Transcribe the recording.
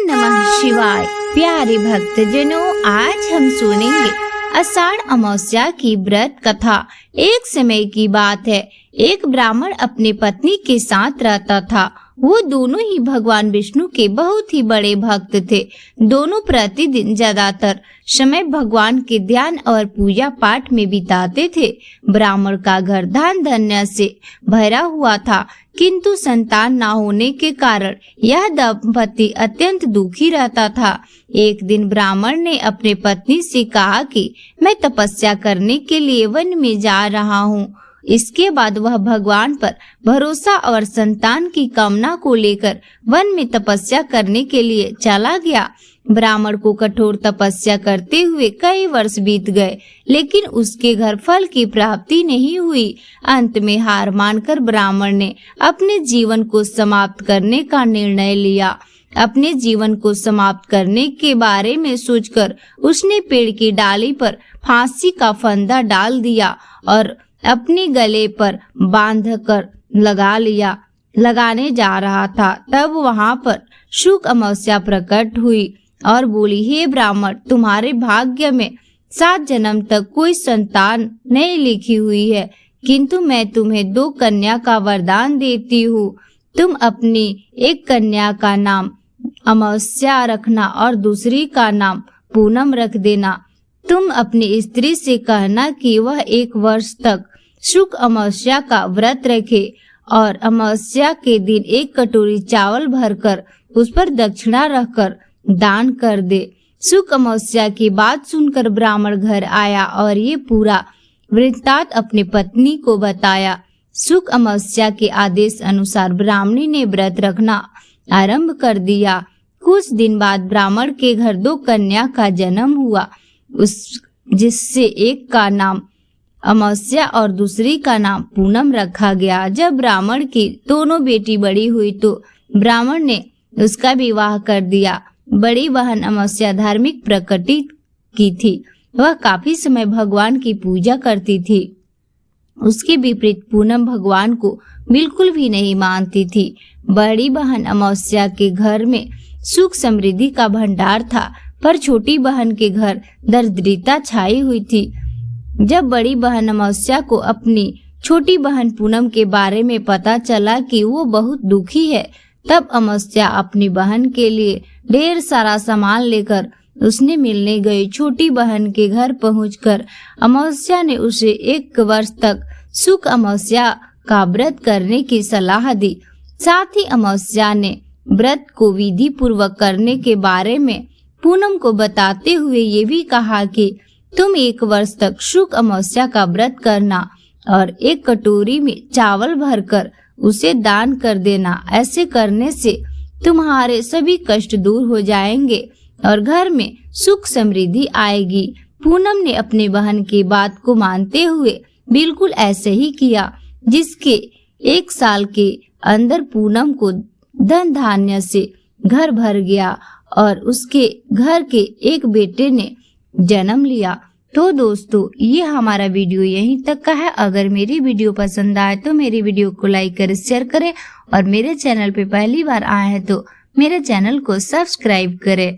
नमः शिवाय। प्यारे भक्तजनों, आज हम सुनेंगे आषाढ़ अमावस्या की व्रत कथा। एक समय की बात है, एक ब्राह्मण अपने पत्नी के साथ रहता था। वो दोनों ही भगवान विष्णु के बहुत ही बड़े भक्त थे। दोनों प्रतिदिन ज्यादातर समय भगवान के ध्यान और पूजा पाठ में बिताते थे। ब्राह्मण का घर धन धान्य से भरा हुआ था, किंतु संतान न होने के कारण यह दंपति अत्यंत दुखी रहता था। एक दिन ब्राह्मण ने अपने पत्नी से कहा कि मैं तपस्या करने के लिए वन में जा रहा हूँ। इसके बाद वह भगवान पर भरोसा और संतान की कामना को लेकर वन में तपस्या करने के लिए चला गया। ब्राह्मण को कठोर तपस्या करते हुए कई वर्ष बीत गए, लेकिन उसके घर फल की प्राप्ति नहीं हुई। अंत में हार मानकर ब्राह्मण ने अपने जीवन को समाप्त करने का निर्णय लिया। अपने जीवन को समाप्त करने के बारे में सोचकर उसने पेड़ की डाली पर फांसी का फंदा डाल दिया और अपने गले पर बांधकर लगाने जा रहा था। तब वहां पर शुक अमावस्या प्रकट हुई और बोली, हे ब्राह्मण, तुम्हारे भाग्य में 7 जन्म तक कोई संतान नहीं लिखी हुई है, किंतु मैं तुम्हें 2 कन्या का वरदान देती हूँ। तुम अपनी एक कन्या का नाम अमावस्या रखना और दूसरी का नाम पूनम रख देना। तुम अपनी स्त्री से कहना कि वह 1 वर्ष तक शुक अमावस्या का व्रत रखे और अमावस्या के दिन 1 कटोरी चावल भरकर उस पर दक्षिणा रखकर दान कर दे। शुक अमावस्या की बात सुनकर ब्राह्मण घर आया और ये पूरा वृत्तांत अपनी पत्नी को बताया। शुक अमावस्या के आदेश अनुसार ब्राह्मणी ने व्रत रखना आरंभ कर दिया। कुछ दिन बाद ब्राह्मण के घर 2 कन्या का जन्म हुआ, जिससे एक का नाम अमावस्या और दूसरी का नाम पूनम रखा गया। जब ब्राह्मण की दोनों बेटी बड़ी हुई तो ब्राह्मण ने उसका विवाह कर दिया। बड़ी बहन अमावस्या धार्मिक प्रकृति की थी। वह काफी समय भगवान की पूजा करती थी। उसके विपरीत पूनम भगवान को बिल्कुल भी नहीं मानती थी। बड़ी बहन अमावस्या के घर में सुख समृद्धि का भंडार था, पर छोटी बहन के घर दरिद्रता छाई हुई थी। जब बड़ी बहन अमावस्या को अपनी छोटी बहन पूनम के बारे में पता चला कि वो बहुत दुखी है, तब अमावस्या अपनी बहन के लिए ढेर सारा सामान लेकर उसने मिलने गई। छोटी बहन के घर पहुंचकर अमावस्या ने उसे 1 वर्ष तक शुक अमावस्या का व्रत करने की सलाह दी। साथ ही अमावस्या ने व्रत को विधि पूर्वक करने के बारे में पूनम को बताते हुए ये भी कहा कि तुम 1 वर्ष तक शुक अमावस्या का व्रत करना और 1 कटोरी में चावल भरकर उसे दान कर देना। ऐसे करने से तुम्हारे सभी कष्ट दूर हो जाएंगे और घर में सुख समृद्धि आएगी। पूनम ने अपनी बहन की बात को मानते हुए बिल्कुल ऐसे ही किया। जिसके 1 साल के अंदर पूनम को धन धान्य से घर भर गया और उसके घर के एक बेटे ने जन्म लिया। तो दोस्तों, ये हमारा वीडियो यहीं तक का है। अगर मेरी वीडियो पसंद आए तो मेरी वीडियो को लाइक करें, शेयर करें और मेरे चैनल पे पहली बार आए हैं तो मेरे चैनल को सब्सक्राइब करें।